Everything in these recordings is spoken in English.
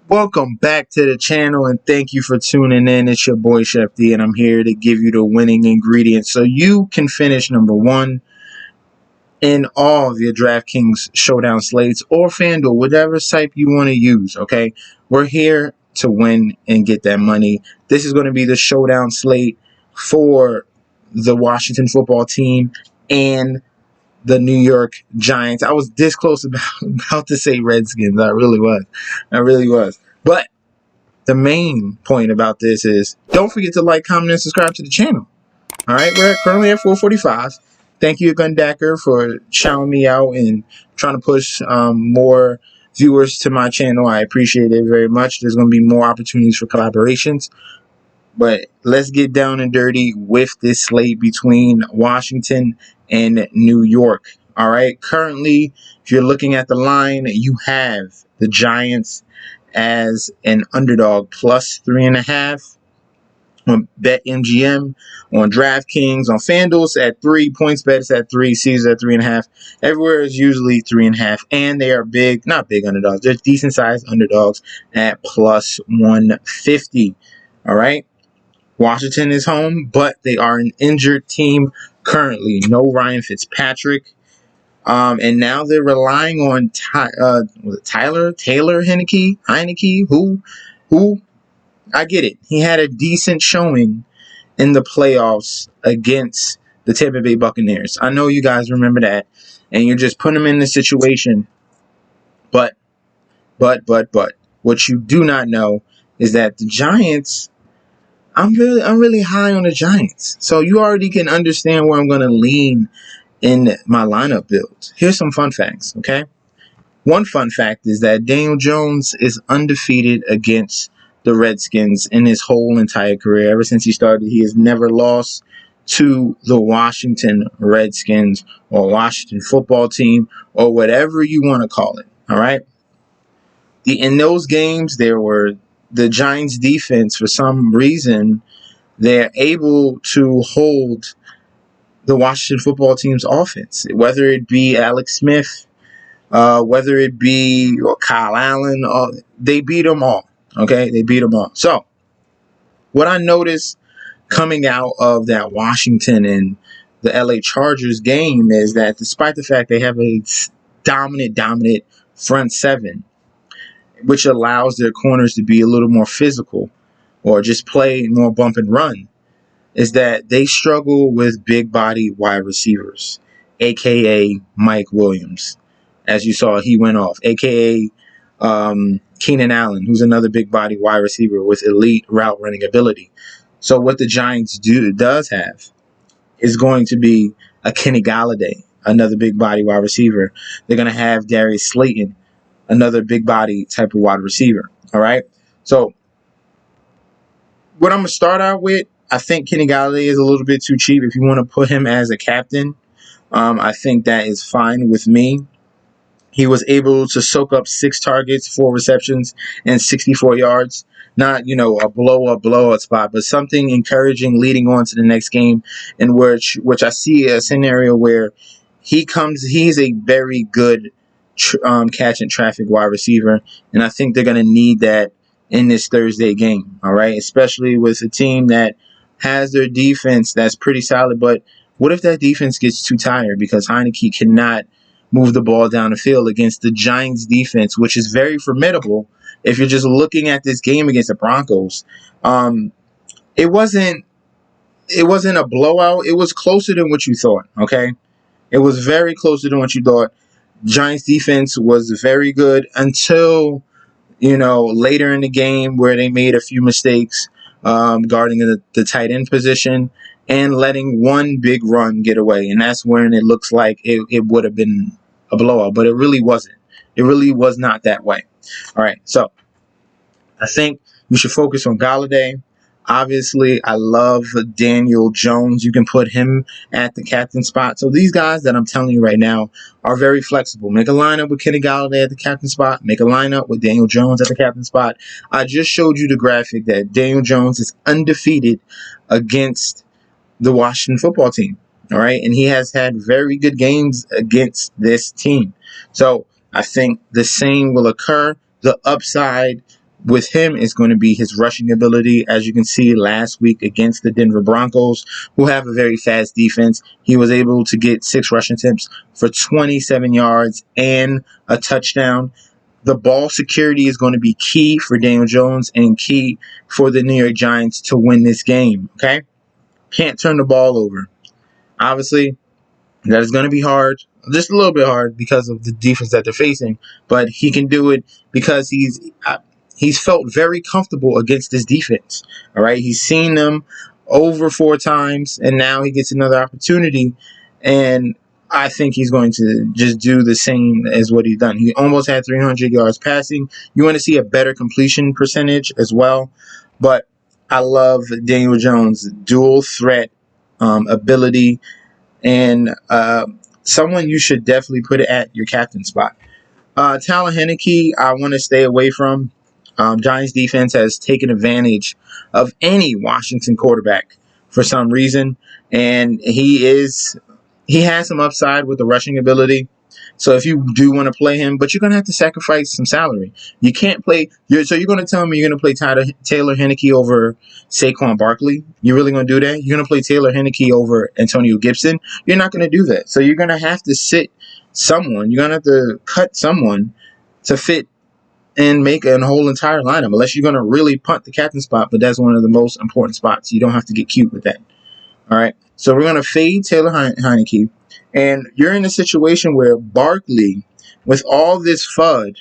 Welcome back to the channel and thank you for tuning in. It's your boy Chef D and I'm here to give you the winning ingredients so you can finish number one in all of your DraftKings Showdown slates or FanDuel, whatever site you want to use, okay? We're here to win and get that money. This is going to be the Showdown slate for the Washington football team and the New York Giants. I was this close about to say Redskins. I really was. But the main point about this is don't forget to like, comment, and subscribe to the channel. All right, we're currently at 445. Thank you, Gundacker, for shouting me out and trying to push more viewers to my channel. I appreciate it very much. There's going to be more opportunities for collaborations. But let's get down and dirty with this slate between Washington and New York. All right. Currently, if you're looking at the line, you have the Giants as an underdog plus 3.5 on BetMGM, on DraftKings, on FanDuel at 3, PointsBet is at 3, Caesars at 3.5. Everywhere is usually 3.5, and they are not big underdogs. They're decent sized underdogs at plus 150. All right. Washington is home, but they are an injured team currently. No Ryan Fitzpatrick. And now they're relying on Taylor Heineke, who I get it. He had a decent showing in the playoffs against the Tampa Bay Buccaneers. I know you guys remember that, and you're just putting him in this situation. But what you do not know is that the Giants, I'm really high on the Giants. So you already can understand where I'm going to lean in my lineup build. Here's some fun facts, okay? One fun fact is that Daniel Jones is undefeated against the Redskins in his whole entire career. Ever since he started, he has never lost to the Washington Redskins or Washington football team or whatever you want to call it, all right? In those games, the Giants defense, for some reason, they're able to hold the Washington football team's offense, whether it be Alex Smith, whether it be Kyle Allen, they beat them all. Okay, they beat them all. So, what I noticed coming out of that Washington and the LA Chargers game is that despite the fact they have a dominant front seven, which allows their corners to be a little more physical or just play more bump and run, is that they struggle with big body wide receivers, a.k.a. Mike Williams. As you saw, he went off, a.k.a. Keenan Allen, who's another big body wide receiver with elite route running ability. So what the Giants does have is going to be a Kenny Galladay, another big body wide receiver. They're going to have Darius Slayton, another big body type of wide receiver. All right. So what I'm going to start out with, I think Kenny Galladay is a little bit too cheap. If you want to put him as a captain, I think that is fine with me. He was able to soak up 6 targets, 4 receptions, and 64 yards. Not, a blowout spot, but something encouraging leading on to the next game, in which I see a scenario where he's a very good catch and traffic wide receiver, and I think they're going to need that in this Thursday game, all right? Especially with a team that has their defense that's pretty solid, but what if that defense gets too tired because Heineke cannot move the ball down the field against the Giants defense, which is very formidable. If you're just looking at this game against the Broncos, it wasn't a blowout. It was closer than what you thought, okay? It was very closer than what you thought. Giants defense was very good until, later in the game where they made a few mistakes guarding the tight end position and letting one big run get away. And that's when it looks like it would have been a blowout, but it really wasn't. It really was not that way. All right, so I think you should focus on Galladay. Obviously, I love Daniel Jones. You can put him at the captain spot. So these guys that I'm telling you right now are very flexible. Make a lineup with Kenny Galladay at the captain spot. Make a lineup with Daniel Jones at the captain spot. I just showed you the graphic that Daniel Jones is undefeated against the Washington football team. All right. And he has had very good games against this team. So I think the same will occur. The upside with him is going to be his rushing ability. As you can see last week against the Denver Broncos, who have a very fast defense, he was able to get 6 rushing attempts for 27 yards and a touchdown. The ball security is going to be key for Daniel Jones and key for the New York Giants to win this game. Okay. Can't turn the ball over. Obviously, that is going to be hard, just a little bit hard because of the defense that they're facing, but he can do it because he's felt very comfortable against this defense. All right, he's seen them over 4 times, and now he gets another opportunity, and I think he's going to just do the same as what he's done. He almost had 300 yards passing. You want to see a better completion percentage as well, but I love Daniel Jones' dual threat ability, and someone you should definitely put it at your captain spot. Tyler Heineke, I want to stay away from. Giants defense has taken advantage of any Washington quarterback for some reason, and he has some upside with the rushing ability. So if you do want to play him, but you're going to have to sacrifice some salary. You can't play. So you're going to tell me you're going to play Taylor Heineke over Saquon Barkley? You're really going to do that? You're going to play Taylor Heineke over Antonio Gibson? You're not going to do that. So you're going to have to sit someone. You're going to have to cut someone to fit and make a whole entire lineup, unless you're going to really punt the captain spot. But that's one of the most important spots. You don't have to get cute with that. All right. So we're going to fade Taylor Heineke. And you're in a situation where Barkley, with all this FUD,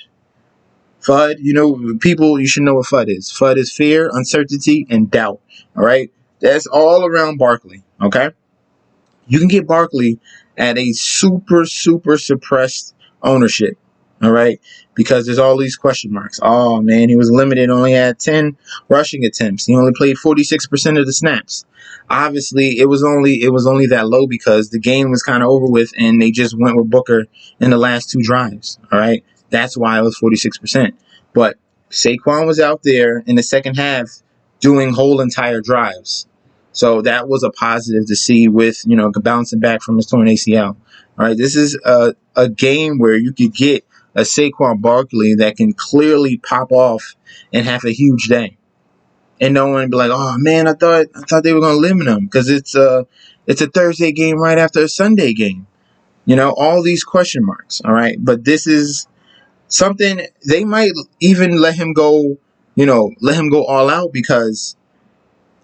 people, you should know what FUD is. FUD is fear, uncertainty, and doubt. All right. That's all around Barkley. Okay. You can get Barkley at a super, super suppressed ownership. All right. Because there's all these question marks. Oh, man, he was limited, only had 10 rushing attempts. He only played 46% of the snaps. Obviously, it was only that low because the game was kind of over with and they just went with Booker in the last 2 drives. All right. That's why it was 46%. But Saquon was out there in the second half doing whole entire drives. So that was a positive to see with, bouncing back from his torn ACL. All right. This is a game where you could get a Saquon Barkley that can clearly pop off and have a huge day. And no one be like, oh man, I thought they were going to limit him because it's a Thursday game right after a Sunday game. All these question marks. All right. But this is something they might even let him go all out because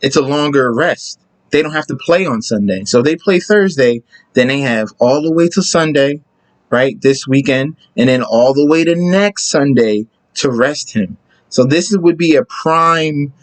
it's a longer rest. They don't have to play on Sunday. So they play Thursday, then they have all the way to Sunday, right, this weekend, and then all the way to next Sunday to rest him. So this would be a prime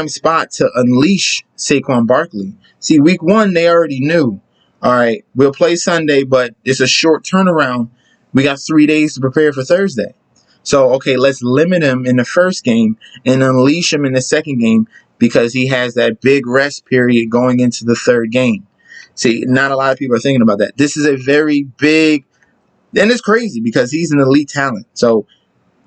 spot to unleash Saquon Barkley. See, week 1, they already knew, all right, we'll play Sunday, but it's a short turnaround. We got 3 days to prepare for Thursday. So, okay, let's limit him in the first game and unleash him in the second game because he has that big rest period going into the third game. See, not a lot of people are thinking about that. This is a very big, and it's crazy because he's an elite talent. So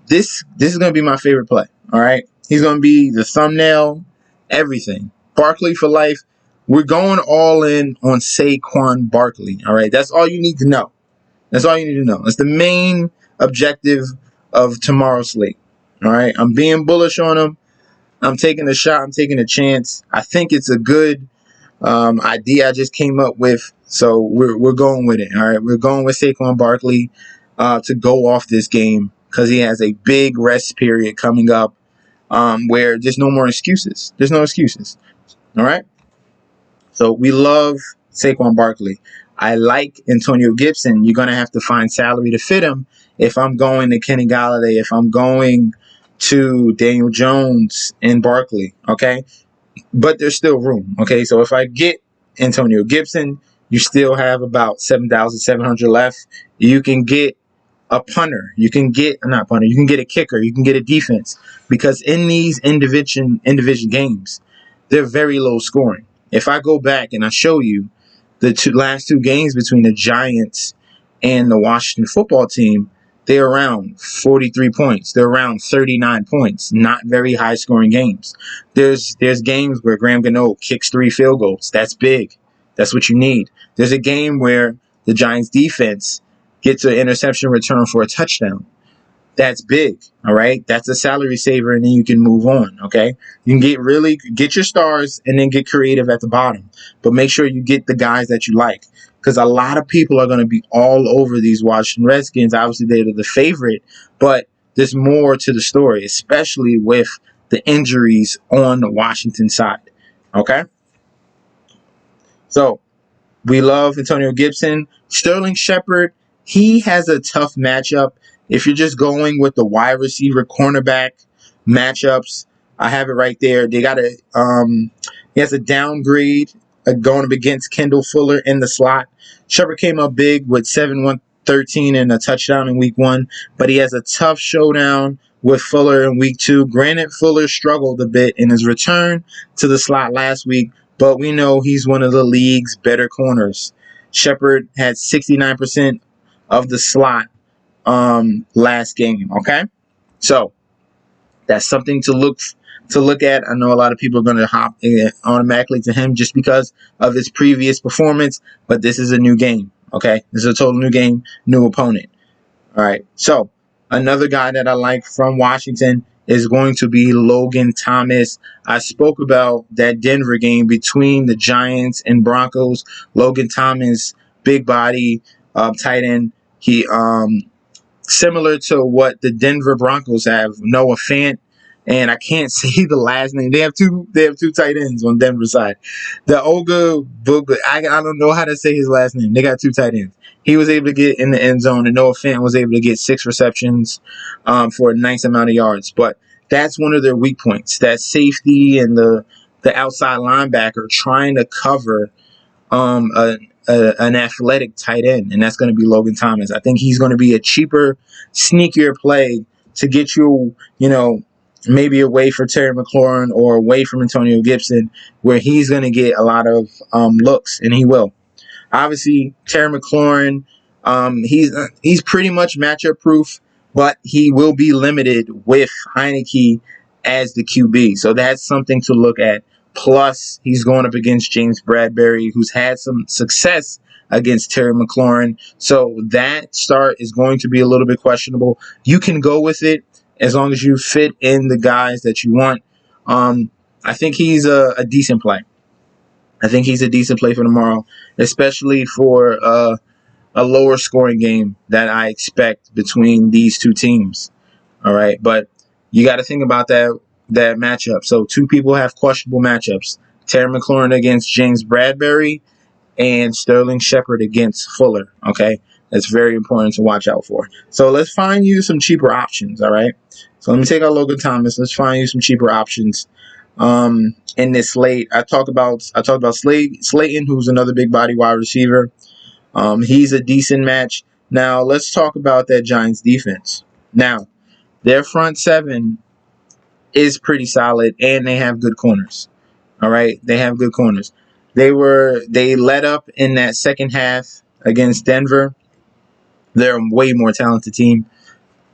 this is going to be my favorite play, all right? He's going to be the thumbnail, everything. Barkley for life. We're going all in on Saquon Barkley, all right? That's all you need to know. That's all you need to know. That's the main objective of tomorrow's slate, all right? I'm being bullish on him. I'm taking a shot. I'm taking a chance. I think it's a good idea I just came up with, so we're going with it. All right, we're going with Saquon Barkley to go off this game because he has a big rest period coming up where there's no more excuses. There's no excuses. All right, so we love Saquon Barkley. I like Antonio Gibson. You're gonna have to find salary to fit him. If I'm going to Kenny Galladay, if I'm going to Daniel Jones and Barkley, okay? But there's still room, okay? So if I get Antonio Gibson, you still have about 7,700 left. You can get a punter. You can get not punter. You can get a kicker. You can get a defense because in these in division games, they're very low scoring. If I go back and I show you the last two games between the Giants and the Washington football team, they're around 43 points. They're around 39 points. Not very high scoring games. There's games where Graham Gano kicks 3 field goals. That's big. That's what you need. There's a game where the Giants defense gets an interception return for a touchdown. That's big. All right. That's a salary saver, and then you can move on. Okay. You can get your stars and then get creative at the bottom. But make sure you get the guys that you like. Because a lot of people are going to be all over these Washington Redskins. Obviously, they're the favorite, but there's more to the story, especially with the injuries on the Washington side. Okay. So we love Antonio Gibson. Sterling Shepard, he has a tough matchup. If you're just going with the wide receiver cornerback matchups, I have it right there. They got he has a downgrade going up against Kendall Fuller in the slot. Shepard came up big with 7-1-13 and a touchdown in week 1, but he has a tough showdown with Fuller in week 2. Granted, Fuller struggled a bit in his return to the slot last week, but we know he's one of the league's better corners. Shepard had 69% of the slot last game. Okay, so that's something to look at. I know a lot of people are going to hop automatically to him just because of his previous performance, but this is a new game. Okay, this is a total new game, new opponent. All right, so another guy that I like from Washington is going to be Logan Thomas. I spoke about that Denver game between the Giants and Broncos. Logan Thomas, big body, tight end. He similar to what the Denver Broncos have, Noah Fant, and I can't say the last name. They have two tight ends on Denver side. The Oga Boga, I don't know how to say his last name. They got 2 tight ends. He was able to get in the end zone, and Noah Fant was able to get 6 receptions for a nice amount of yards. But that's one of their weak points. That safety and the outside linebacker trying to cover an athletic tight end, and that's going to be Logan Thomas. I think he's going to be a cheaper, sneakier play to get you, maybe away from Terry McLaurin or away from Antonio Gibson, where he's going to get a lot of looks, and he will. Obviously, Terry McLaurin, he's pretty much matchup proof, but he will be limited with Heineke as the QB. So that's something to look at. Plus, he's going up against James Bradbury, who's had some success against Terry McLaurin. So that start is going to be a little bit questionable. You can go with it as long as you fit in the guys that you want. I think he's a decent play. I think he's a decent play for tomorrow, especially for a lower scoring game that I expect between these two teams. All right, but you got to think about that matchup. So 2 people have questionable matchups. Terry McLaurin against James Bradbury and Sterling Shepard against Fuller. Okay, that's very important to watch out for. So let's find you some cheaper options. All right, so let me take out Logan Thomas. Let's find you some cheaper options in this slate. I talked about Slayton, who's another big body wide receiver. He's a decent match. Now let's talk about that Giants defense. Now their front 7 is pretty solid, and they have good corners. All right, they have good corners. They let up in that second half against Denver. They're a way more talented team,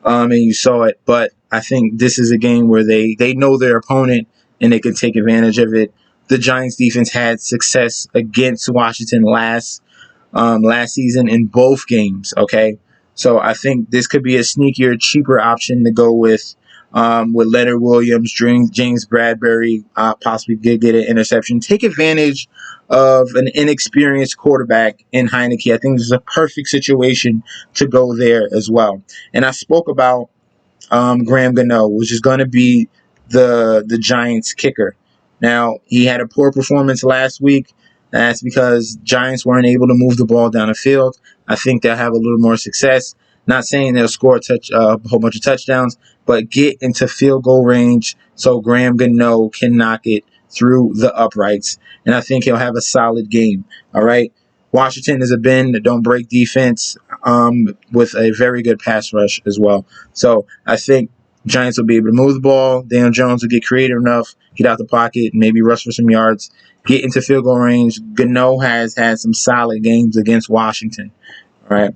and you saw it. But I think this is a game where they know their opponent and they can take advantage of it. The Giants defense had success against Washington last season in both games. Okay, so I think this could be a sneakier, cheaper option to go with Leonard Williams, James Bradbury, possibly get an interception. Take advantage of an inexperienced quarterback in Heineke. I think this is a perfect situation to go there as well. And I spoke about Graham Gano, which is going to be the Giants kicker. Now, he had a poor performance last week. That's because Giants weren't able to move the ball down the field. I think they'll have a little more success. Not saying they'll score a whole bunch of touchdowns, but get into field goal range so Graham Gano can knock it through the uprights. And I think he'll have a solid game. All right. Washington is a bend, don't break defense with a very good pass rush as well. So I think Giants will be able to move the ball. Daniel Jones will get creative enough, get out the pocket, maybe rush for some yards, get into field goal range. Gano has had some solid games against Washington. All right.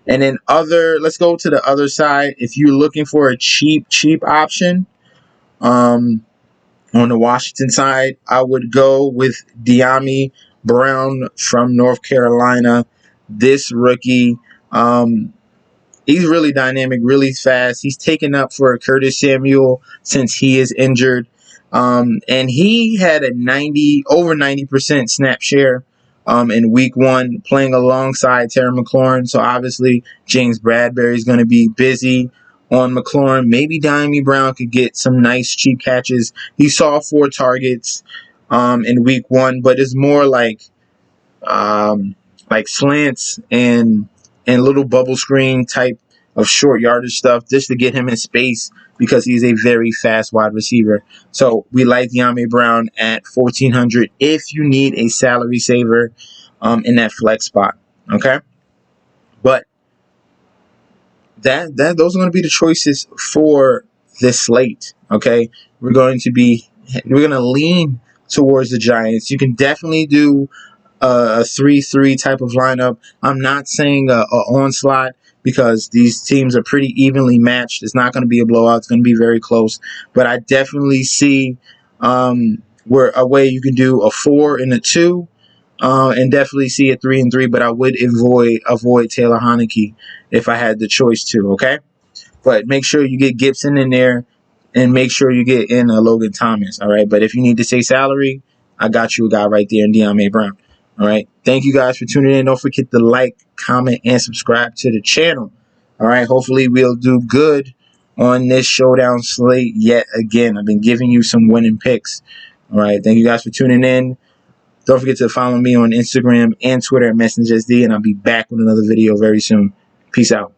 And then let's go to the other side. If you're looking for a cheap option, on the Washington side, I would go with De'Ami Brown from North Carolina. This rookie, he's really dynamic, really fast. He's taken up for Curtis Samuel since he is injured. And he had a over 90% snap share in week 1, playing alongside Terry McLaurin. So obviously James Bradbury is going to be busy on McLaurin. Maybe Diami Brown could get some nice cheap catches. He saw 4 targets in week 1, but it's more like slants and little bubble screen type of short yardage stuff just to get him in space because he's a very fast wide receiver. So we like De'Ami Brown at 1,400 if you need a salary saver in that flex spot. Okay, but those are going to be the choices for this slate. Okay, we're going to lean towards the Giants. You can definitely do a 3-3 type of lineup. I'm not saying a onslaught because these teams are pretty evenly matched. It's not going to be a blowout. It's going to be very close. But I definitely see where a way you can do a 4 and a 2. And definitely see a 3 and 3, but I would avoid Taylor Heineke if I had the choice to. Okay, but make sure you get Gibson in there, and make sure you get in Logan Thomas. All right, but if you need to say salary, I got you a guy right there in De'Ami Brown. All right, thank you guys for tuning in. Don't forget to like, comment, and subscribe to the channel. All right, hopefully we'll do good on this showdown slate yet again. I've been giving you some winning picks. All right, thank you guys for tuning in. Don't forget to follow me on Instagram and Twitter at MessengerSD, and I'll be back with another video very soon. Peace out.